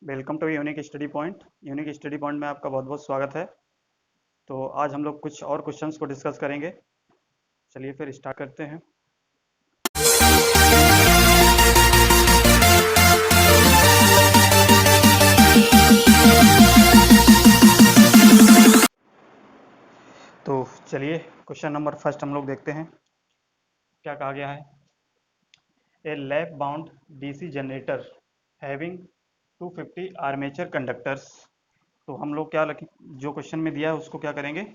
Welcome to Unique Study Point. Unique Study Point में आपका बहुत बहुत स्वागत है। तो आज हम लोग कुछ और क्वेश्चंस को डिस्कस करेंगे। चलिए फिर स्टार्ट करते हैं। तो चलिए क्वेश्चन नंबर फर्स्ट हम लोग देखते हैं क्या कहा गया है। A lap wound DC generator having 250 armature conductors. तो हम लोग क्या लिखें, जो क्वेश्चन में दिया है उसको क्या करेंगे,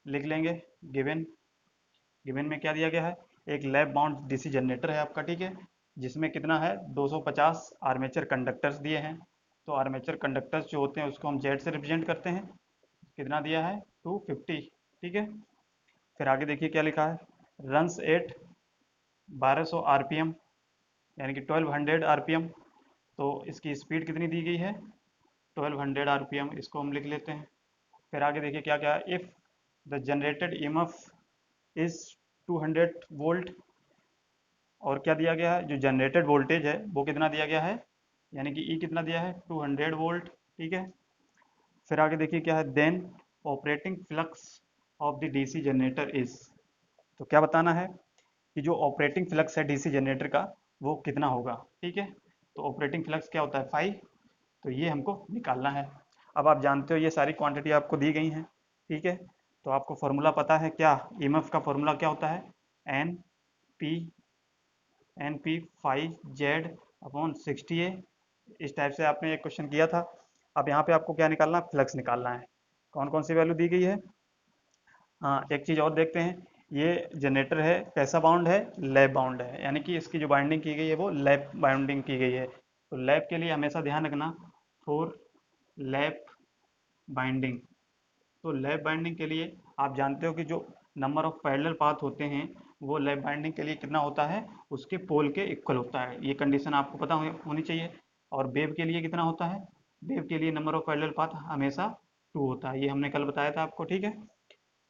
लिख लेंगे। गिवन गिवन में क्या दिया गया है, एक लैप बाउंड डीसी जनरेटर है आपका, ठीक है, जिसमें कितना है 250 आर्मेचर कंडक्टर्स दिए हैं। तो आर्मेचर कंडक्टर्स जो होते हैं उसको हम जेड से रिप्रेजेंट करते हैं। कितना दिया है 250, ठीक है। फिर आगे देखिए क्या लिखा है, रन्स एट 1200 आरपीएम यानी कि 1200 आरपीएम। तो इसकी स्पीड कितनी दी गई है 1200 आरपीएम, इसको हम लिख लेते हैं। फिर आगे देखिए क्या क्या, if the generated EMF is 200 volt, और क्या दिया गया है, जो जनरेटेड वोल्टेज है वो कितना दिया गया है, यानी कि ई कितना दिया है 200 वोल्ट, ठीक है। फिर आगे देखिए क्या है, then operating flux of the DC generator is. तो क्या बताना है कि जो ऑपरेटिंग फ्लक्स है डीसी जनरेटर का वो कितना होगा, ठीक है। तो ऑपरेटिंग फ्लक्स क्या होता है 5, तो ये हमको निकालना है। अब आप जानते हो ये सारी क्वांटिटी आपको दी गई हैं, ठीक है। तो आपको फॉर्मूला पता है क्या, ईएमएफ का फॉर्मूला क्या होता है, एन पी 5Z/60A। इस टाइप से आपने एक क्वेश्चन किया था। अब यहाँ पे आपको क्या निकालना है, फ्लक्स निकालना है। कौन कौन सी वैल्यू दी गई है, हाँ एक चीज़ और देखते हैं। ये जनरेटर है कैसा बाउंड है, लैप बाउंड है, यानी कि इसकी जो बाइंडिंग की गई है वो लैप बाइंडिंग की गई है। तो लैप के लिए हमेशा ध्यान रखना, फॉर लैप बाइंडिंग। तो लैप बाइंडिंग के लिए आप जानते हो कि जो नंबर ऑफ पैरेलल पाथ होते हैं वो लैप बाइंडिंग के लिए कितना होता है, उसके पोल के इक्वल होता है। ये कंडीशन आपको पता होनी चाहिए। और वेव के लिए कितना होता है, वेव के लिए नंबर ऑफ पैरेलल पाथ हमेशा 2 होता है, ये हमने कल बताया था आपको, ठीक है।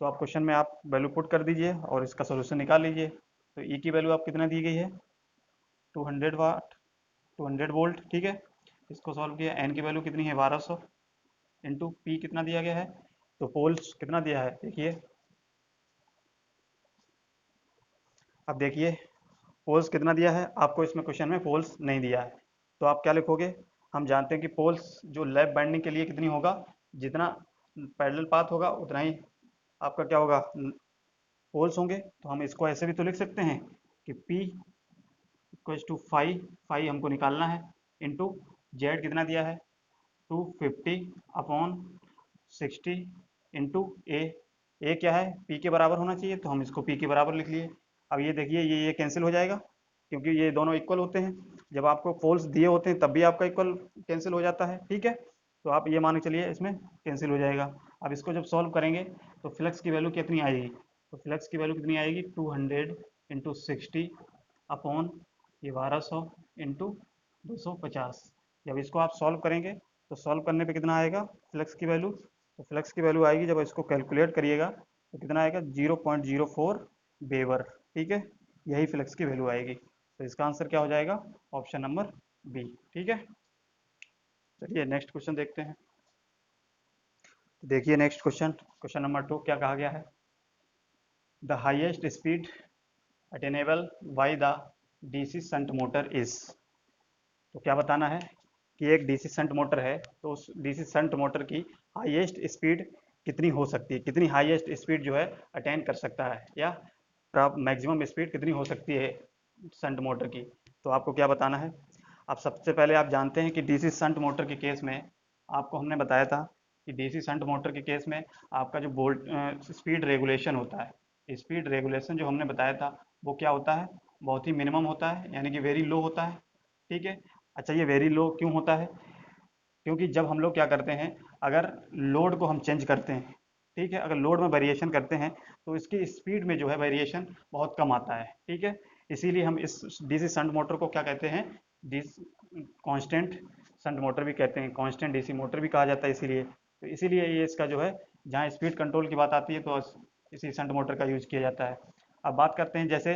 तो आप क्वेश्चन में आप वैल्यू पुट कर दीजिए और इसका सोल्यूशन निकाल लीजिए। तो ई की वैल्यू आप कितना दी गई है 200 वाट, 200 वोल्ट, ठीक है। इसको सॉल्व किया, एन की वैल्यू कितनी है 1200, इंटू पी कितना दिया गया है, तो पोल्स कितना दिया है देखिए। अब देखिए पोल्स कितना दिया है आपको, इसमें क्वेश्चन में पोल्स नहीं दिया है। तो आप क्या लिखोगे, हम जानते हैं कि पोल्स जो लैप बाइंडिंग के लिए कितनी होगा, जितना पैरेलल पाथ होगा उतना ही आपका क्या होगा, पोल्स होंगे। तो हम इसको ऐसे भी तो लिख सकते हैं कि P इक्वल्स टू 5 हमको निकालना है, इंटू जेड कितना दिया है 250/60 इंटू ए क्या है पी के बराबर होना चाहिए, तो हम इसको पी के बराबर लिख लिए। अब ये देखिए ये कैंसिल हो जाएगा, क्योंकि ये दोनों इक्वल होते हैं। जब आपको पोल्स दिए होते हैं तब भी आपका इक्वल कैंसिल हो जाता है, ठीक है। तो आप ये मान के चलिए इसमें कैंसिल हो जाएगा। अब इसको जब सॉल्व करेंगे तो फ्लक्स की वैल्यू कितनी आएगी, तो फ्लक्स की वैल्यू कितनी आएगी 200/60 अपॉन ये 1200 इंटू 250। जब इसको आप सॉल्व करेंगे तो सॉल्व करने पे कितना आएगा फ्लक्स की वैल्यू, तो फ्लक्स की वैल्यू आएगी जब इसको कैलकुलेट करिएगा तो कितना आएगा 0.04 वेबर, ठीक है। यही फ्लक्स की वैल्यू आएगी। तो इसका आंसर क्या हो जाएगा, ऑप्शन नंबर बी, ठीक है। चलिए नेक्स्ट क्वेश्चन देखते हैं। देखिए नेक्स्ट क्वेश्चन, क्वेश्चन नंबर 2 क्या कहा गया है, the highest speed attainable by the DC shunt motor is. तो क्या बताना है कि एक डीसी शंट मोटर है, तो उस डीसी शंट मोटर की हाईएस्ट स्पीड कितनी हो सकती है, कितनी हाईएस्ट स्पीड जो है अटेन कर सकता है, या मैक्सिमम स्पीड कितनी हो सकती है शंट मोटर की। तो आपको क्या बताना है, अब सबसे पहले आप जानते हैं कि डीसी शंट मोटर के केस में आपको हमने बताया था कि डीसी शंट मोटर के केस में आपका जो वोल्ट स्पीड रेगुलेशन होता है, स्पीड रेगुलेशन जो हमने बताया था वो क्या होता है, बहुत ही मिनिमम होता है, यानी कि वेरी लो होता है, ठीक है। अच्छा ये वेरी लो क्यों होता है, क्योंकि जब हम लोग क्या करते हैं, अगर लोड को हम चेंज करते हैं, ठीक है, अगर लोड में वेरिएशन करते हैं तो इसकी स्पीड में जो है वेरिएशन बहुत कम आता है, ठीक है। इसीलिए हम इस डीसी शंट मोटर को क्या कहते हैं, कांस्टेंट शंट मोटर भी कहते हैं, कांस्टेंट डीसी मोटर भी कहा जाता है। इसीलिए तो इसीलिए ये इसका जो है, जहाँ स्पीड कंट्रोल की बात आती है तो इसी शंट मोटर का यूज किया जाता है। अब बात करते हैं जैसे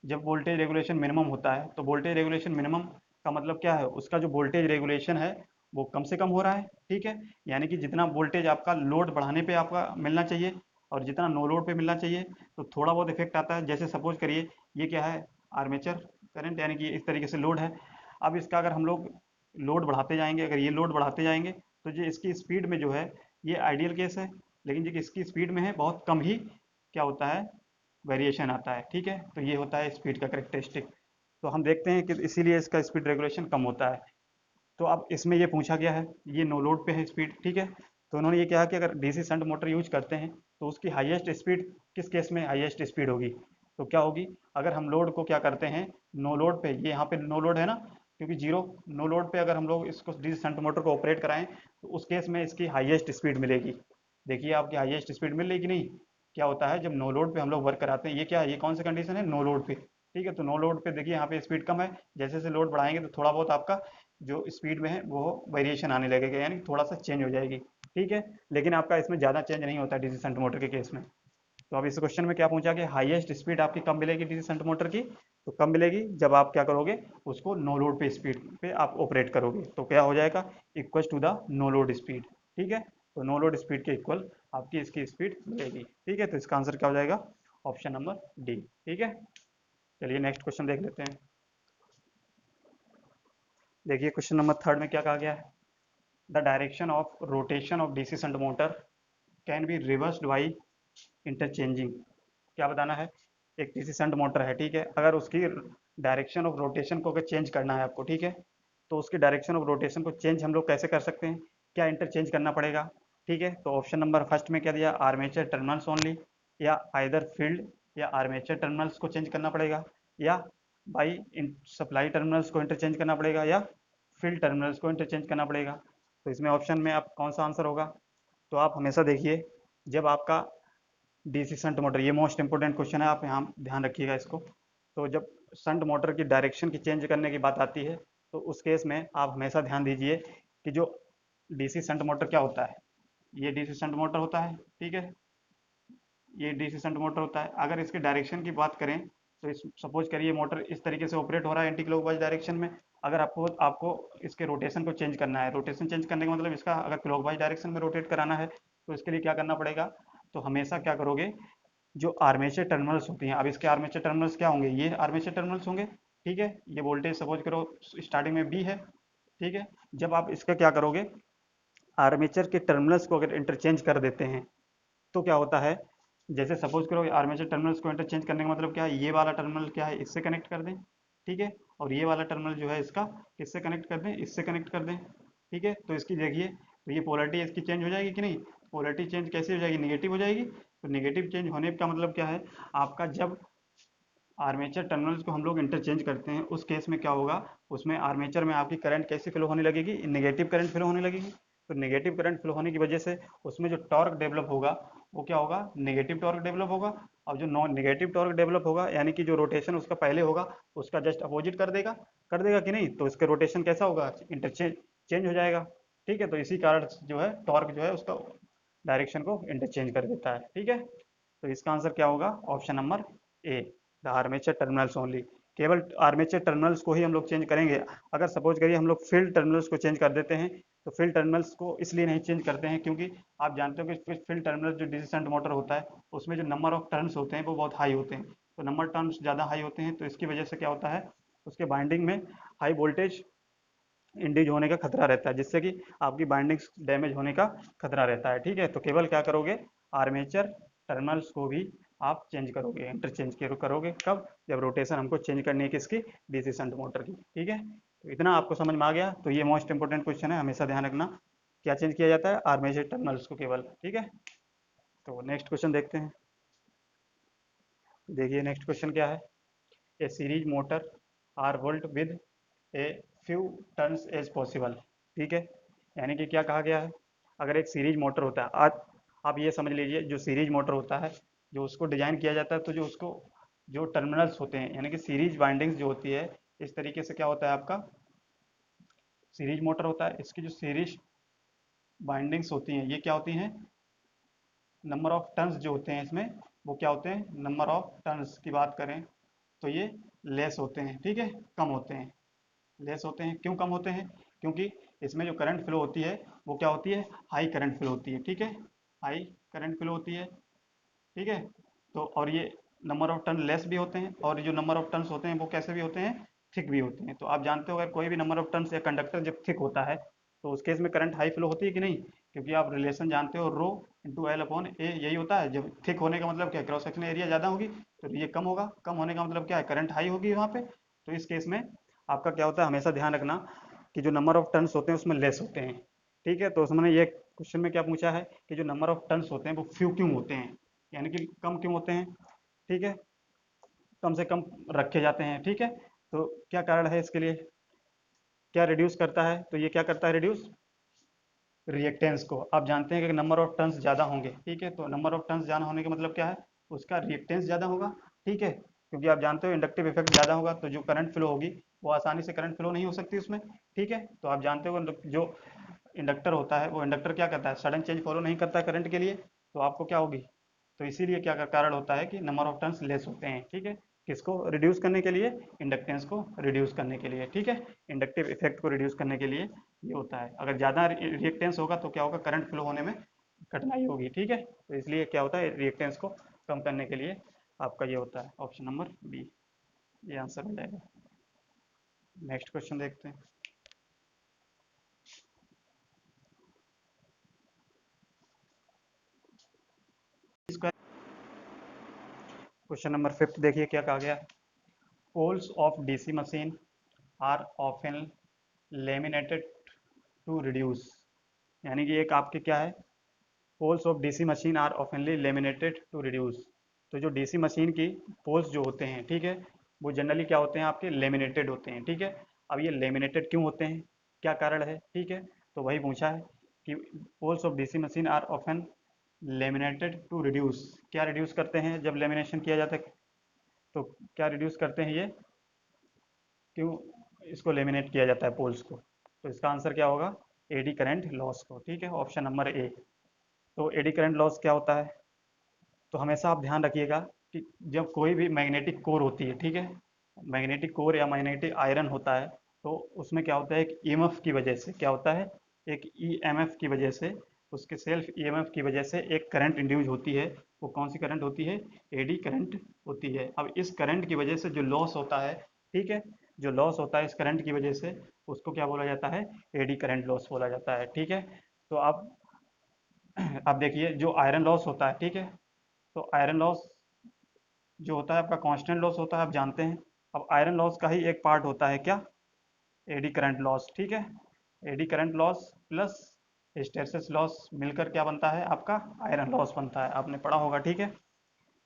जब वोल्टेज रेगुलेशन मिनिमम होता है, तो वोल्टेज रेगुलेशन मिनिमम का मतलब क्या है, उसका जो वोल्टेज रेगुलेशन है वो कम से कम हो रहा है, ठीक है। यानी कि जितना वोल्टेज आपका लोड बढ़ाने पे आपका मिलना चाहिए और जितना नो लोड पे मिलना चाहिए, तो थोड़ा बहुत इफेक्ट आता है। जैसे सपोज करिए ये क्या है, आर्मेचर करंट, यानी कि इस तरीके से लोड है। अब इसका अगर हम लोग लोड बढ़ाते जाएंगे, अगर ये लोड बढ़ाते जाएंगे, तो जो इसकी स्पीड में जो है ये आइडियल केस है, लेकिन जो इसकी स्पीड में है बहुत कम ही क्या होता है, वेरिएशन आता है, ठीक है। तो ये होता है स्पीड का करेक्टरिस्टिक। तो हम देखते हैं कि इसीलिए इसका स्पीड रेगुलेशन कम होता है। तो अब इसमें ये पूछा गया है, ये नो लोड पे है स्पीड, ठीक है। तो उन्होंने ये कहा कि अगर डीसी शंट मोटर यूज करते हैं तो उसकी हाईएस्ट स्पीड किस केस में हाईएस्ट स्पीड होगी, तो क्या होगी, अगर हम लोड को क्या करते हैं, नो लोड पे, ये यहाँ पे नो लोड है ना, क्योंकि जीरो नो लोड पे अगर हम लोग इसको डीसी शंट मोटर को ऑपरेट कराएं तो उस केस में इसकी हाईएस्ट स्पीड मिलेगी। देखिए आपकी हाईएस्ट स्पीड मिल रही कि नहीं। क्या होता है जब नो लोड पे हम लोग वर्क कराते हैं, ये क्या है, ये कौन सी कंडीशन है, नो लोड पे, ठीक है। तो नो लोड पे देखिए यहाँ पे स्पीड कम है, जैसे जैसे लोड बढ़ाएंगे तो थोड़ा बहुत आपका जो स्पीड में है वो वेरिएशन आने लगेगा, यानी थोड़ा सा चेंज हो जाएगी, ठीक है। लेकिन आपका इसमें ज़्यादा चेंज नहीं होता डीसी शंट मोटर के केस में। तो अब इस क्वेश्चन में क्या पूछा कि हाईएस्ट स्पीड आपकी कब मिलेगी डीसी शंट मोटर की, तो कब मिलेगी, जब आप क्या करोगे, उसको नो लोड पे स्पीड पे आप ऑपरेट करोगे, तो क्या हो जाएगा, equal to the no load speed, ठीक है। तो नो लोड स्पीड के इक्वल आपकी इसकी स्पीड मिलेगी, ठीक है। तो इसका आंसर क्या हो जाएगा, ऑप्शन नंबर डी, ठीक है। चलिए नेक्स्ट क्वेश्चन देख लेते हैं। देखिए क्वेश्चन नंबर थर्ड में क्या कहा गया है, the direction of rotation of DC shunt motor can be reversed by interchanging. क्या बताना है, एक डीसी शंट मोटर है, ठीक है, अगर उसकी डायरेक्शन ऑफ रोटेशन को अगर चेंज करना है आपको, ठीक है, तो उसकी डायरेक्शन ऑफ रोटेशन को चेंज हम लोग कैसे कर सकते हैं, क्या इंटरचेंज करना पड़ेगा, ठीक है। तो ऑप्शन नंबर फर्स्ट में क्या दिया, आर्मेचर टर्मिनल्स ओनली, या आइदर फील्ड या आर्मेचर टर्मिनल्स को चेंज करना पड़ेगा, या बाई सप्लाई टर्मिनल्स को इंटरचेंज करना पड़ेगा, या फील्ड टर्मिनल्स को इंटरचेंज करना पड़ेगा। तो इसमें ऑप्शन में आप कौन सा आंसर होगा, तो आप हमेशा देखिए जब आपका डीसी शंट मोटर, ये मोस्ट इंपोर्टेंट क्वेश्चन है, आप यहाँ ध्यान रखिएगा इसको। तो जब शंट मोटर की डायरेक्शन की चेंज करने की बात आती है, तो उस केस में आप हमेशा ध्यान दीजिए कि जो डीसी शंट मोटर क्या होता है, ये डीसी शंट मोटर होता है, ठीक है, ये डीसी शंट मोटर होता है। अगर इसके डायरेक्शन की बात करें तो इस सपोज करिए मोटर इस तरीके से ऑपरेट हो रहा है एंटी क्लॉकवाइज डायरेक्शन में, अगर आपको आपको इसके रोटेशन को चेंज करना है, रोटेशन चेंज करने का मतलब इसका अगर क्लॉकवाइज डायरेक्शन में रोटेट कराना है, तो इसके लिए क्या करना पड़ेगा, तो हमेशा क्या करोगे, जो आर्मेचर टर्मिनल्स होती हैं, अब इसके आर्मेचर टर्मिनल्स क्या होंगे, ये आर्मेचर टर्मिनल्स होंगे, ठीक है। ये वोल्टेज सपोज करो स्टार्टिंग में बी है, ठीक है। जब आप इसका क्या करोगे, आर्मेचर के टर्मिनल्स को अगर इंटरचेंज कर देते हैं, तो क्या होता है, जैसे सपोज करो आर्मेचर टर्मिनल्स को इंटरचेंज करने का मतलब क्या है, ये वाला टर्मिनल क्या है, इससे कनेक्ट कर दें, ठीक है, और ये वाला टर्मिनल जो है इसका किससे कनेक्ट कर दें, इससे कनेक्ट कर दें, ठीक है। तो इसकी देखिए, तो ये पोलरिटी इसकी चेंज हो जाएगी कि नहीं, पोलरिटी चेंज कैसे हो जाएगी, निगेटिव हो जाएगी। तो निगेटिव चेंज होने का मतलब क्या है, आपका जब आर्मेचर टर्मिनल्स को हम लोग इंटरचेंज करते हैं उस केस में क्या होगा, उसमें आर्मेचर में आपकी करंट कैसी फ्लो होने लगेगी, नेगेटिव करंट फ्लो होने लगेगी। तो नेगेटिव करंट फ्लो होने की वजह से उसमें जो टॉर्क डेवलप होगा वो क्या होगा, नेगेटिव टॉर्क डेवलप होगा। और जो नॉन नेगेटिव टॉर्क डेवलप होगा यानी कि जो रोटेशन उसका पहले होगा उसका जस्ट अपोजिट कर देगा कि नहीं, तो इसके रोटेशन कैसा होगा, इंटरचेंज चेंज हो जाएगा, ठीक है। तो इसी कारण जो है टॉर्क जो है उसका डायरेक्शन को इंटरचेंज कर देता है, ठीक है। तो इसका आंसर क्या होगा, option number A, the armature terminals only. केवल आर्मेचर टर्मिनल्स को ही हम लोग चेंज करेंगे। अगर सपोज करिए हम लोग फील्ड टर्मिनल्स को चेंज कर देते हैं, तो फील्ड टर्मिनल्स को इसलिए नहीं चेंज करते हैं क्योंकि आप जानते हो कि फील्ड टर्मिनल जो डीसी शंट मोटर होता है उसमें जो नंबर ऑफ टर्न्स होते हैं वो बहुत हाई होते हैं। तो नंबर टर्न्स ज़्यादा हाई होते हैं, तो इसकी वजह से क्या होता है, उसके बाइंडिंग में हाई वोल्टेज इंड्यूज होने का खतरा रहता है, जिससे कि आपकी बाइंडिंग्स डैमेज होने का खतरा रहता है, ठीक है। तो केवल क्या करोगे, आर्मेचर टर्मिनल्स को भी आप चेंज करोगे, इंटरचेंज करोगे कब, जब रोटेशन हमको चेंज करनी है किसकी, डीसी शंट मोटर की, ठीक है। तो इतना आपको समझ में आ गया, तो ये मोस्ट इंपोर्टेंट क्वेश्चन है, हमेशा ध्यान रखना, क्या चेंज किया जाता है, आर्मेचर टर्मिनल्स को केवल, ठीक है। तो नेक्स्ट क्वेश्चन देखते हैं। देखिए नेक्स्ट क्वेश्चन क्या है, a series motor are volt with a few turns as possible, ठीक है। यानी कि क्या कहा गया है, अगर एक सीरीज मोटर होता है, आज आप ये समझ लीजिए जो सीरीज मोटर होता है, जो उसको डिजाइन किया जाता है, तो जो उसको जो टर्मिनल्स होते हैं यानी कि सीरीज वाइंडिंग्स जो होती है, इस तरीके से क्या होता है आपका सीरीज मोटर होता है, इसकी जो सीरीज वाइंडिंग्स होती हैं ये क्या होती हैं, नंबर ऑफ टर्न्स जो होते हैं इसमें वो क्या होते हैं, नंबर ऑफ टर्न्स की बात करें तो ये लेस होते हैं, ठीक है, कम होते हैं, लेस होते हैं। क्यों कम होते हैं? क्योंकि इसमें जो करंट फ्लो होती है वो क्या होती है? हाई करंट फ्लो होती है, ठीक है, हाई करंट फ्लो होती है, ठीक है। तो और ये नंबर ऑफ टर्न लेस भी होते हैं, और जो नंबर ऑफ टर्न्स होते हैं वो कैसे भी होते हैं? थिक भी होते हैं। तो आप जानते हो अगर कोई भी नंबर ऑफ टर्न्स या कंडक्टर जब थिक होता है तो उस केस में करंट हाई फ्लो होती है कि नहीं? क्योंकि आप रिलेशन जानते हो, रो इंटू एल अपॉन ए, यही होता है। जब थिक होने का मतलब क्या? क्रॉस सेक्शन एरिया ज़्यादा होगी तो ये कम होगा, कम होने का मतलब क्या है? करंट हाई होगी वहाँ पे। तो इस केस में आपका क्या होता है, हमेशा ध्यान रखना कि जो नंबर ऑफ टर्न्स होते हैं उसमें लेस होते हैं, ठीक है। तो उसमें ये क्वेश्चन में क्या पूछा है कि जो नंबर ऑफ टर्न्स होते हैं वो फ्यू क्यों होते हैं, यानी कि कम क्यों होते हैं, ठीक है, कम से कम रखे जाते हैं, ठीक है। तो क्या कारण है इसके लिए? क्या रिड्यूस करता है? तो ये क्या करता है? रिड्यूस रिएक्टेंस को। आप जानते हैं कि नंबर ऑफ टर्न्स ज़्यादा होंगे, ठीक है, तो नंबर ऑफ टर्न्स ज़्यादा होने का मतलब क्या है? उसका रिएक्टेंस ज़्यादा होगा, ठीक है, क्योंकि आप जानते हो इंडक्टिव इफेक्ट ज़्यादा होगा तो जो करंट फ्लो होगी वो आसानी से करंट फ्लो नहीं हो सकती उसमें, ठीक है। तो आप जानते हो जो इंडक्टर होता है वो इंडक्टर क्या करता है? सडन चेंज फॉलो नहीं करता करंट के लिए, तो आपको क्या होगी? तो इसीलिए क्या कारण होता है कि नंबर ऑफ टर्न्स लेस होते हैं, ठीक है। किसको रिड्यूस करने के लिए? इंडक्टेंस को रिड्यूस करने के लिए, ठीक है, इंडक्टिव इफेक्ट को रिड्यूस करने के लिए ये होता है। अगर ज़्यादा रिएक्टेंस होगा तो क्या होगा? करंट फ्लो होने में कठिनाई होगी, ठीक है। तो इसलिए क्या होता है? रिएक्टेंस को कम करने के लिए आपका ये होता है। ऑप्शन नंबर बी ये आंसर हो जाएगा। नेक्स्ट क्वेश्चन देखते हैं। क्वेश्चन नंबर 5 देखिए क्या कहा गया। Poles of DC machine are often laminated to reduce, यानी कि एक आपके क्या है? Poles of DC machine are oftenly laminated to reduce. तो जो डीसी मशीन की पोल्स जो होते हैं, ठीक है, वो जनरली क्या होते हैं? आपके लेमिनेटेड होते हैं, ठीक है। अब ये लेमिनेटेड क्यों होते हैं, क्या कारण है, ठीक है, तो वही पूछा है कि poles of DC machine are often laminated to reduce. क्या रिड्यूस करते हैं जब लेमिनेशन किया जाता है? तो क्या रिड्यूस करते हैं ये? क्यों इसको लेमिनेट किया जाता है पोल्स को? तो इसका आंसर क्या होगा? एडी करंट लॉस को, ठीक है, ऑप्शन नंबर ए। तो एडी करंट लॉस क्या होता है? तो हमेशा आप ध्यान रखिएगा कि जब कोई भी मैग्नेटिक कोर होती है, ठीक है, मैग्नेटिक कोर या मैग्नेटिक आयरन होता है, तो उसमें क्या होता है? एक ईएमएफ की वजह से क्या होता है? एक ईएमएफ की वजह से, उसके सेल्फ ईएमएफ की वजह से एक करंट इंड्यूस होती है। वो कौन सी करंट होती है? एडी करंट होती है। अब इस करंट की वजह से जो लॉस होता है, ठीक है, जो लॉस होता है इस करंट की वजह से, उसको क्या बोला जाता है? एडी करंट लॉस बोला जाता है, ठीक है। तो आप देखिए जो आयरन लॉस होता है, ठीक है, तो आयरन लॉस जो होता है आपका कांस्टेंट लॉस होता है, आप जानते हैं। अब आयरन लॉस का ही एक पार्ट होता है क्या? एडी करंट लॉस, ठीक है। Eddy current loss plus hysteresis loss मिलकर क्या बनता है? आपका आयरन लॉस बनता है, आपने पढ़ा होगा, ठीक है।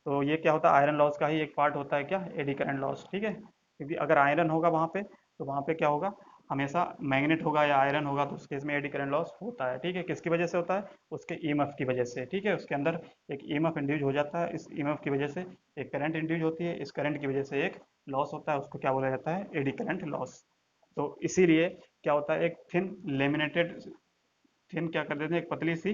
तो ये क्या होता है? आयरन लॉस का ही एक पार्ट होता है क्या? एडी करंट लॉस, ठीक है, क्योंकि अगर आयरन होगा वहाँ पे तो वहाँ पे क्या होगा? हमेशा मैग्नेट होगा या आयरन होगा तो उस केस में एडी करंट लॉस होता है, ठीक है। किसकी वजह से होता है? उसके ईएमएफ की वजह से, ठीक है, उसके अंदर एक ईएमएफ इंड्यूस हो जाता है, इस ईएमएफ की वजह से एक करंट इंड्यूस होती है, इस करंट की वजह से एक लॉस होता है, उसको क्या बोला जाता है? Eddy current loss. तो इसीलिए क्या होता है? एक थिन लेमिनेटेड, थिन क्या कर देते हैं? एक पतली सी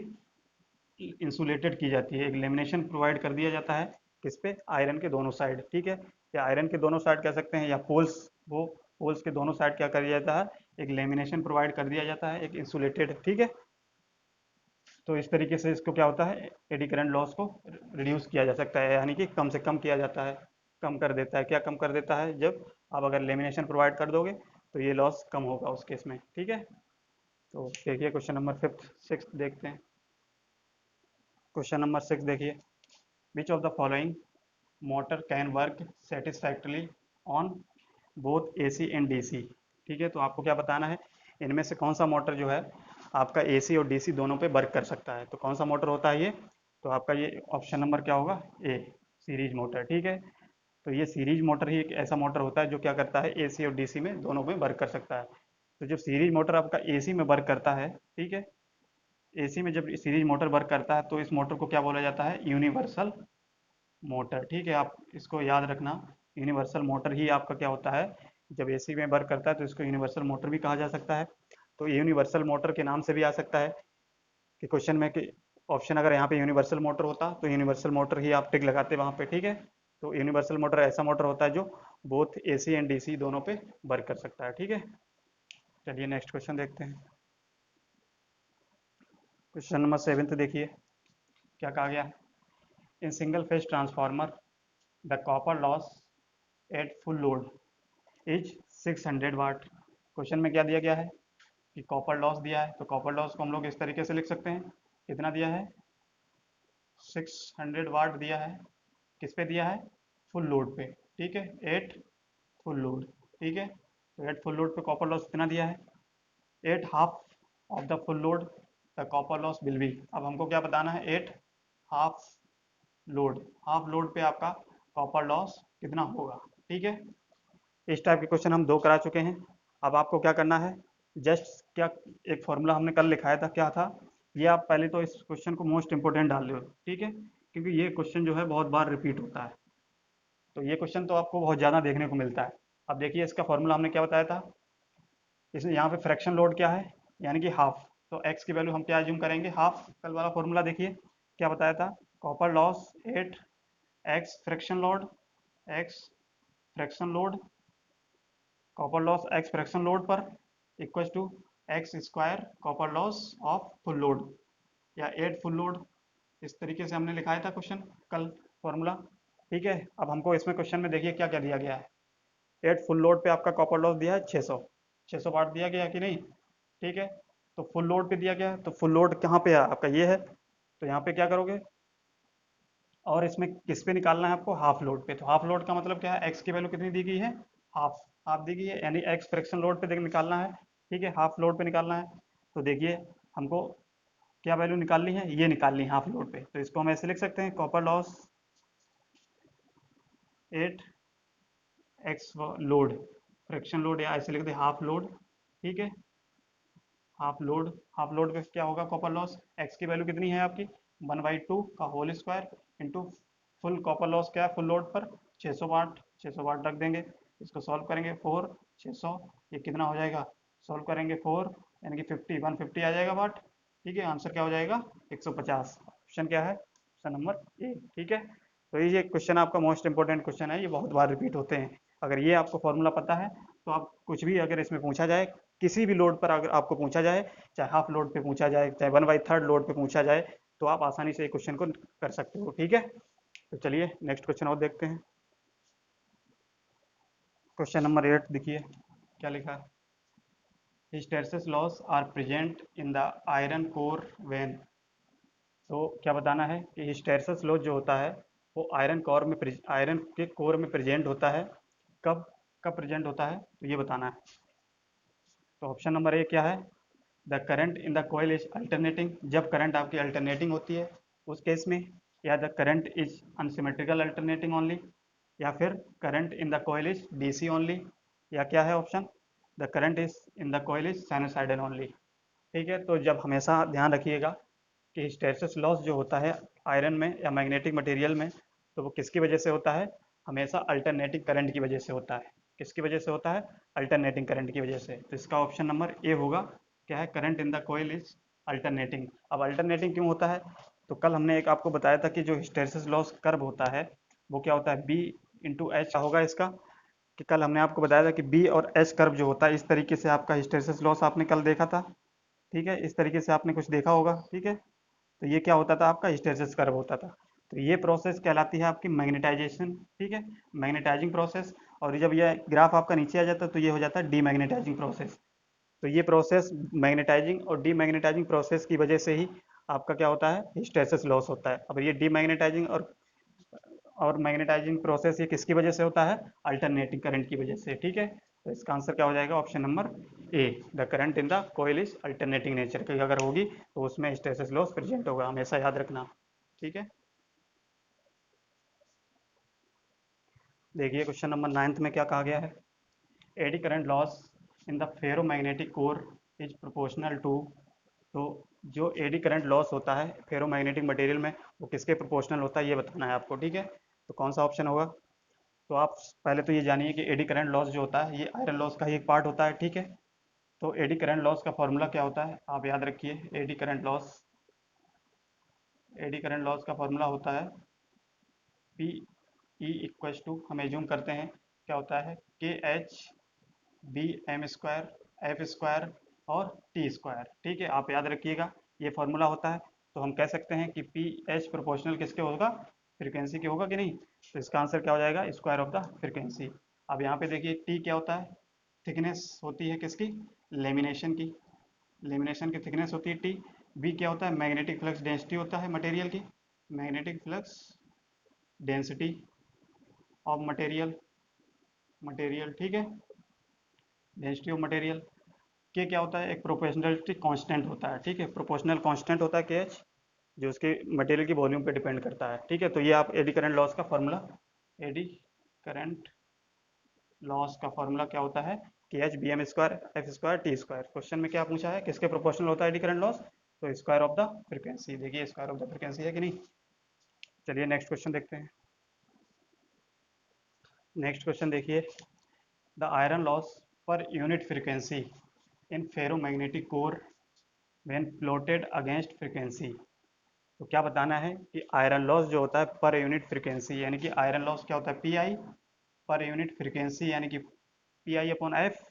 इंसुलेटेड की जाती है, एक लेमिनेशन प्रोवाइड कर दिया जाता है, किस पे? आयरन के दोनों साइड, ठीक है, या आयरन के दोनों साइड कह सकते हैं, या पोल्स, वो पोल्स के दोनों साइड क्या कर दिया जाता है? एक लेमिनेशन प्रोवाइड कर दिया जाता है, एक इंसुलेटेड, ठीक है। तो इस तरीके से इसको क्या होता है? एडी करंट लॉस को रिड्यूस किया जा सकता है, यानी कि कम से कम किया जाता है, कम कर देता है। क्या कम कर देता है? जब आप अगर लेमिनेशन प्रोवाइड कर दोगे तो ये लॉस कम होगा उस केस में, ठीक है। तो देखिए क्वेश्चन नंबर 6 देखते हैं। क्वेश्चन नंबर 6 देखिए, which of the following motor can work satisfactorily on both AC and DC, ठीक है। तो आपको क्या बताना है? इनमें से कौन सा मोटर जो है आपका एसी और डीसी दोनों पे वर्क कर सकता है? तो कौन सा मोटर होता है ये? तो आपका ये ऑप्शन नंबर क्या होगा? ए, सीरीज मोटर, ठीक है। तो ये सीरीज मोटर ही एक ऐसा मोटर होता है जो क्या करता है? एसी और डीसी में दोनों में वर्क कर सकता है। तो जब सीरीज मोटर आपका एसी में वर्क करता है, ठीक है, एसी में जब सीरीज मोटर वर्क करता है तो इस मोटर को क्या बोला जाता है? यूनिवर्सल मोटर, ठीक है, आप इसको याद रखना। यूनिवर्सल मोटर ही आपका क्या होता है? जब एसी में वर्क करता है तो इसको यूनिवर्सल मोटर भी कहा जा सकता है। तो यूनिवर्सल मोटर के नाम से भी आ सकता है कि क्वेश्चन में कि ऑप्शन अगर यहाँ पे यूनिवर्सल मोटर होता तो यूनिवर्सल मोटर ही आप टिक लगाते वहाँ पे, ठीक है। तो यूनिवर्सल मोटर ऐसा मोटर होता है जो बोथ एसी एंड डीसी दोनों पे वर्क कर सकता है, ठीक है। चलिए नेक्स्ट क्वेश्चन देखते हैं। क्वेश्चन नंबर 7 देखिए क्या कहा गया है। In single phase transformer the copper loss at full load is 600 watt. Question में क्या दिया गया है कि कॉपर लॉस दिया है, तो कॉपर लॉस को हम लोग इस तरीके से लिख सकते हैं, कितना दिया है 600 वाट दिया है, किस पे दिया है फुल लोड पे, ठीक है, एट फुल लोड, ठीक है। तो एट फुल लोड पे कॉपर लॉस कितना दिया है, at half of the full load the copper loss will be. अब हमको क्या बताना है, at half load, half load पे आपका कॉपर लॉस कितना होगा, ठीक है। इस टाइप के क्वेश्चन हम 2 करा चुके हैं। अब आपको क्या करना है, जस्ट क्या एक फॉर्मूला हमने कल लिखाया था, क्या था ये, आप पहले तो इस क्वेश्चन को मोस्ट इंपोर्टेंट डाल लो, ठीक है, क्योंकि ये क्वेश्चन जो है बहुत बार रिपीट होता है, तो ये क्वेश्चन तो आपको बहुत ज़्यादा देखने को मिलता है। अब देखिए इसका फॉर्मूला हमने क्या बताया था, इसमें यहाँ पे फ्रैक्शन लोड क्या है, यानी कि हाफ, तो एक्स की वैल्यू हम क्या एज्यूम करेंगे, हाफ। कल वाला फॉर्मूला देखिए क्या बताया था, copper loss at X fraction load, X fraction load, copper loss X fraction load पर equal to X square copper loss of full load या एट फुल लोड। इस तरीके से हमने लिखाया था क्वेश्चन कल फॉर्मूला, ठीक है। अब हमको इसमें क्वेश्चन में देखिए क्या क्या दिया गया है, एट फुल लोड पे आपका कॉपर लॉस दिया है 600 वाट दिया गया है कि नहीं, ठीक है। तो फुल लोड पे दिया गया है, तो फुल लोड कहाँ पे है आपका, ये है, तो यहाँ पे क्या करोगे, और इसमें किस पे निकालना है आपको, हाफ लोड पे। तो हाफ लोड का मतलब क्या है, एक्स की वैल्यू कितनी दी गई है, हाफ, हाफ दी गई है, यानी एक्स फ्रैक्शन लोड पे देख निकालना है, ठीक है, हाफ लोड पे निकालना है। तो देखिए हमको क्या वैल्यू निकालनी है, ये निकालनी है हाफ लोड पे, तो इसको हम ऐसे लिख सकते हैं, copper loss at X load fraction load, या ऐसे लिख दे हाफ लोड, ठीक है, हाफ लोड, हाफ लोड पे क्या होगा कॉपर लॉस, एक्स की वैल्यू कितनी है आपकी 1/2 का whole square into full copper loss क्या है फुल लोड पर 600 वाट, 600 वाट रख देंगे। इसको सॉल्व करेंगे 4 600, ये कितना हो जाएगा, सॉल्व करेंगे 4 यानी कि 50 150 आ जाएगा वाट, ठीक है। आंसर क्या हो जाएगा 150। ऑप्शन क्या है, ऑप्शन नंबर ए, ठीक है। तो ये क्वेश्चन आपका मोस्ट इंपॉर्टेंट क्वेश्चन है, ये बहुत बार रिपीट होते हैं। अगर ये आपको फॉर्मूला पता है तो आप कुछ भी अगर इसमें पूछा जाए, किसी भी लोड पर अगर आपको पूछा जाए, चाहे हाफ लोड पे पूछा जाए, चाहे 1/3 लोड पे पूछा जाए, तो आप आसानी से क्वेश्चन को कर सकते हो, ठीक है। तो चलिए नेक्स्ट क्वेश्चन और देखते हैं। क्वेश्चन नंबर 8 देखिए क्या लिखा है, hysteresis loss are present in the iron core when. तो क्या बताना है कि हिस्टेरेसिस लॉस जो होता है वो आयरन कोर में, आयरन के कोर में प्रेजेंट होता है, कब कब प्रेजेंट होता है, तो ये बताना है। तो ऑप्शन नंबर ए क्या है, the current in the coil is alternating, जब करंट आपकी अल्टरनेटिंग होती है उस केस में, या the current is unsymmetrical alternating only, या फिर current in the coil is DC only, या क्या है option, the current is in the coil is sinusoidal only, ठीक है। तो जब हमेशा ध्यान रखिएगा कि हिस्टेरेसिस लॉस जो होता है आयरन में या मैग्नेटिक मटेरियल में, तो वो किसकी वजह से होता है, हमेशा अल्टरनेटिंग करंट की वजह से होता है। किसकी वजह से होता है, अल्टरनेटिंग करंट की वजह से। तो इसका ऑप्शन नंबर ए होगा, क्या है, current in the coil is alternating. अब अल्टरनेटिंग क्यों होता है, तो कल हमने एक आपको बताया था कि जो हिस्टेरेसिस लॉस कर्व होता है वो क्या होता है, बी इंटू एच होगा इसका, कि कल हमने आपको बताया था कि बी और एच कर्व जो होता है इस तरीके से आपका हिस्टेरेसिस लॉस आपने कल देखा था, ठीक है, इस तरीके से आपने कुछ देखा होगा, ठीक है। तो ये क्या होता था, आपका हिस्टेरेसिस कर्व होता था। तो ये प्रोसेस कहलाती है आपकी मैग्नेटाइजेशन, ठीक है, मैग्नेटाइजिंग प्रोसेस। और जब ये ग्राफ आपका नीचे आ जाता है तो ये हो जाता है डीमैग्नेटाइजिंग प्रोसेस। तो ये प्रोसेस मैग्नेटाइजिंग और डीमैग्नेटाइजिंग प्रोसेस की वजह से ही आपका क्या होता है, हिस्टेरेसिस लॉस होता है। अब ये डीमैग्नेटाइजिंग और मैग्नेटाइजिंग प्रोसेस ये किसकी वजह से होता है, अल्टरनेटिंग करंट की वजह से, ठीक है। तो इसका आंसर क्या हो जाएगा, option number A, the current in the coil is alternating nature की अगर होगी तो उसमें हिस्टेरेसिस लॉस प्रेजेंट होगा, हमेशा याद रखना, ठीक है। देखिए क्वेश्चन नंबर 9 में क्या कहा गया है, eddy current loss in the ferromagnetic core is proportional to. तो जो एडी करंट लॉस होता है फेरोमैग्नेटिक मटेरियल में वो किसके प्रोपोर्शनल होता है, ये बताना है आपको, ठीक है। तो कौन सा ऑप्शन होगा, तो आप पहले तो ये जानिए कि एडी करंट लॉस जो होता है ये आयरन लॉस का ही एक पार्ट होता है, ठीक है। तो एडी करंट लॉस का फॉर्मूला क्या होता है, आप याद रखिए, एडी करंट लॉस का फॉर्मूला होता है पी ई इक्वल्स टू, हम एज्यूम करते हैं क्या होता है, K H B M square F square और टी स्क्वायर। ठीक है, आप याद रखिएगा ये फॉर्मूला होता है। तो हम कह सकते हैं कि पी एच प्रोपोर्शनल किसके होगा, फ्रीक्वेंसी के होगा कि नहीं। तो इसका आंसर क्या हो जाएगा, स्क्वायर ऑफ द फ्रीक्वेंसी। अब यहाँ पे देखिए टी क्या होता है, थिकनेस होती है किसकी, लेमिनेशन की, लेमिनेशन की थिकनेस होती है टी। बी क्या होता है, मैग्नेटिक फ्लक्स डेंसिटी होता है मटेरियल की, magnetic flux density of material, material ठीक है, डेंसिटी ऑफ मटेरियल। के क्या होता है, एक प्रोपोर्शनलिटी कांस्टेंट होता है। ठीक है, प्रोपोर्शनल कांस्टेंट होता है के एच, जो उसके मटेरियल की वॉल्यूम पे डिपेंड करता है। ठीक है, तो ये आप एडी करंट लॉस का फॉर्मूला, एडी करंट लॉस का फॉर्मूला क्या होता है, K H B M square F square T square. Question में क्या पूछा है, किसके प्रोपोर्शनल होता है एडी करंट लॉस, तो स्क्वायर ऑफ द फ्रीक्वेंसी। देखिए स्क्वायर ऑफ द फ्रीक्वेंसी है कि नहीं। चलिए नेक्स्ट क्वेश्चन देखते हैं। नेक्स्ट क्वेश्चन देखिए, the iron loss per unit frequency in ferromagnetic core when plotted against frequency. तो क्या बताना है कि आयरन लॉस जो होता है पर यूनिट फ्रीक्वेंसी, यानी कि आयरन लॉस क्या होता है, पी आई पर यूनिट फ्रीक्वेंसी, यानी कि P I upon F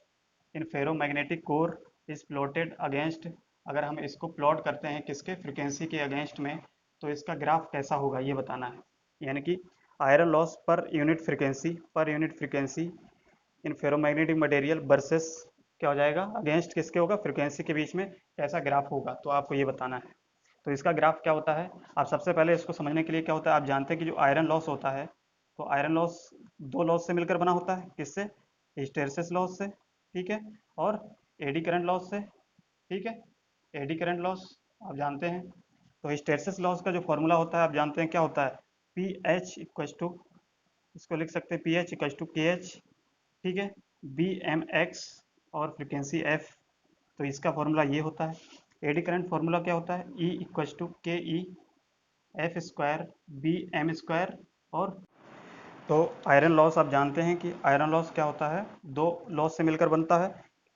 in ferromagnetic core is plotted against. अगर हम इसको प्लॉट करते हैं किसके, फ्रीक्वेंसी के अगेंस्ट में, तो इसका ग्राफ कैसा होगा ये बताना है। यानी कि iron loss per unit frequency, पर unit frequency in ferromagnetic material versus क्या हो जाएगा, अगेंस्ट किसके होगा, फ्रीक्वेंसी के बीच में कैसा ग्राफ होगा, तो आपको ये बताना है। तो इसका ग्राफ क्या होता है, आप सबसे पहले इसको समझने के लिए क्या होता है, आप जानते हैं कि जो आयरन लॉस होता है, तो आयरन लॉस दो लॉस से मिलकर बना होता है, किससे, हिस्टैरिसीस लॉस से, ठीक है, और एडी करंट लॉस से। ठीक है, एडी करंट लॉस आप जानते हैं। तो हिस्टैरिसीस लॉस का जो फॉर्मूला होता है आप जानते हैं क्या होता है, पी एच इक्व टू, इसको लिख सकते हैं पी एच इक्व टू के एच, ठीक है, बी एम एक्स और फ्रिक्वेंसी एफ। तो इसका फॉर्मूला ये होता है। एडी करंट फॉर्मूला क्या होता है, ई equal to K E F square B M square. और तो आयरन लॉस आप जानते हैं कि आयरन लॉस क्या होता है, दो लॉस से मिलकर बनता है,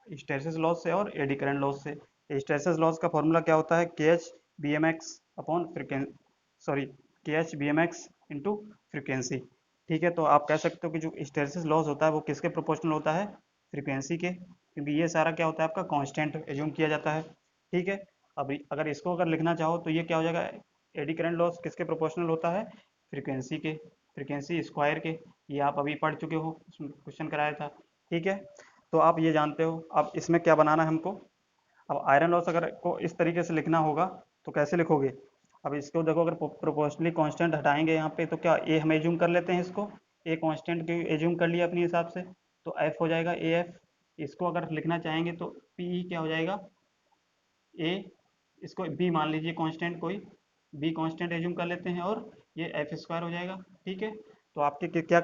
हिस्टैरिसीस लॉस से और एडी करंट लॉस से। हिस्टैरिसीस लॉस का फॉर्मूला क्या होता है, K H B M X upon frequency, sorry, K H B M X into frequency. ठीक है, तो आप कह सकते हो कि जो हिस्टैरिसीस लॉस होता है वो किसके प्रोपोर्शनल होता है, फ्रीक्वेंसी के, क्योंकि ये सारा क्या होता है आपका कांस्टेंट एज्यूम किया जाता है। ठीक है, अब अगर इसको अगर लिखना चाहो तो ये क्या हो जाएगा, एडी करंट लॉस किसके प्रोपोर्शनल होता है, फ्रीक्वेंसी के, फ्रीक्वेंसी स्क्वायर के। ये आप अभी पढ़ चुके हो, उसमें क्वेश्चन कराया था। ठीक है, तो आप ये जानते हो। अब इसमें क्या बनाना है हमको, अब आयरन लॉस अगर को इस तरीके से लिखना होगा तो कैसे लिखोगे। अब इसको देखो, अगर प्रोपोर्शनली कांस्टेंट हटाएंगे यहाँ पे तो क्या, ए हम एज्यूम कर लेते हैं, इसको ए कांस्टेंट के एज्यूम कर लिया अपने हिसाब से, तो एफ हो जाएगा ए एफ। इसको अगर लिखना चाहेंगे तो पी क्या हो जाएगा, ए, इसको बी मान लीजिए कांस्टेंट कोई, बी कांस्टेंट एज्यूम कर लेते हैं, और ये एफ स्क्वायर हो जाएगा। ठीक है, तो आपके क्या,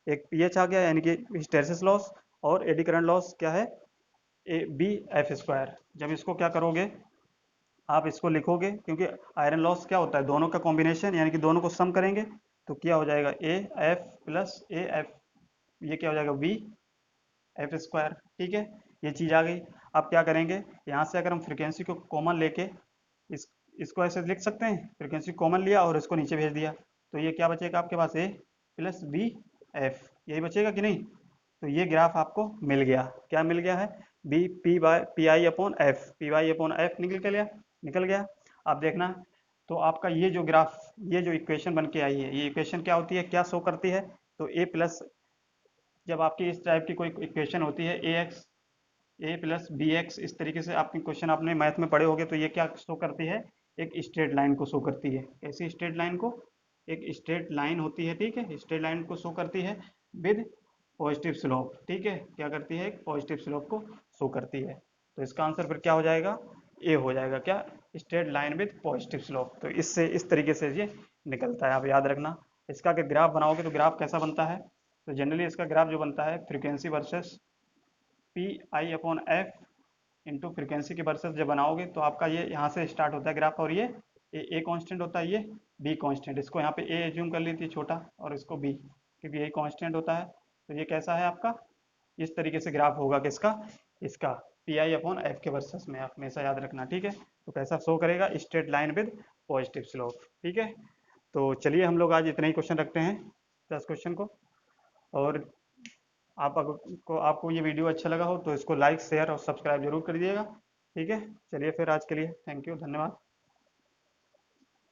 एक पी एच आ गया, यानी कि हिस्टैरिसीस लॉस, और एडी करंट लॉस क्या है, ए बी एफ स्क्वायर। जब इसको क्या करोगे, आप इसको लिखोगे, क्योंकि आयरन लॉस क्या होता है, दोनों का कॉम्बिनेशन, यानी कि दोनों को सम करेंगे तो क्या हो जाएगा, A F plus A F, ये क्या हो जाएगा, बी एफ स्क्वायर। ठीक है, ये चीज़ आ गई। अब क्या करेंगे, यहाँ से अगर हम फ्रिक्वेंसी को कॉमन लेके इस इसको ऐसे लिख सकते हैं, फ्रिक्वेंसी कॉमन लिया और इसको नीचे भेज दिया, तो ये क्या बचेगा आपके पास, ए प्लस बी एफ, यही बचेगा कि नहीं। तो ये ग्राफ आपको मिल गया, क्या मिल गया है, B P by P I upon F, P Y upon F निकल गया। अब देखना, तो आपका ये जो ग्राफ, ये जो इक्वेशन बन के आई है, ये इक्वेशन क्या होती है, क्या शो करती है, तो ए प्लस, जब आपकी इस टाइप की कोई इक्वेशन होती है, ए एक्स ए प्लस बी एक्स, इस तरीके से आपके क्वेश्चन आपने मैथ में पढ़े होंगे, तो ये क्या शो करती है, एक स्ट्रेट लाइन को शो करती है। ऐसी स्ट्रेट लाइन को, एक स्ट्रेट लाइन होती है, ठीक है, स्ट्रेट लाइन को शो करती है विद पॉजिटिव स्लोप। ठीक है, क्या करती है, एक पॉजिटिव स्लोप को शो करती है। तो इसका आंसर फिर क्या हो जाएगा, ए हो जाएगा, क्या, straight line with positive slope. तो इससे इस तरीके से ये निकलता है, आप याद रखना। इसका अगर ग्राफ बनाओगे तो ग्राफ कैसा बनता है, तो जनरली इसका ग्राफ जो बनता है, frequency versus P I upon F into frequency के वर्सेस जब बनाओगे तो आपका ये यहाँ से स्टार्ट होता है ग्राफ, और ये ए कांस्टेंट होता है, ये बी कांस्टेंट, इसको यहाँ पे ए एज्यूम कर लेती है छोटा, और इसको बी, क्योंकि यही कांस्टेंट होता है। तो ये कैसा है आपका, इस तरीके से ग्राफ होगा किसका, इसका पी आई अपॉन एफ के वर्सेस में, आप हमेशा याद रखना। ठीक है, तो कैसा शो करेगा, straight line with positive slope. ठीक है, तो चलिए हम लोग आज इतने ही क्वेश्चन रखते हैं, 10 क्वेश्चन को, और आपको ये वीडियो अच्छा लगा हो तो इसको लाइक शेयर और सब्सक्राइब जरूर कर दिएगा। ठीक है, चलिए फिर आज के लिए थैंक यू, धन्यवाद।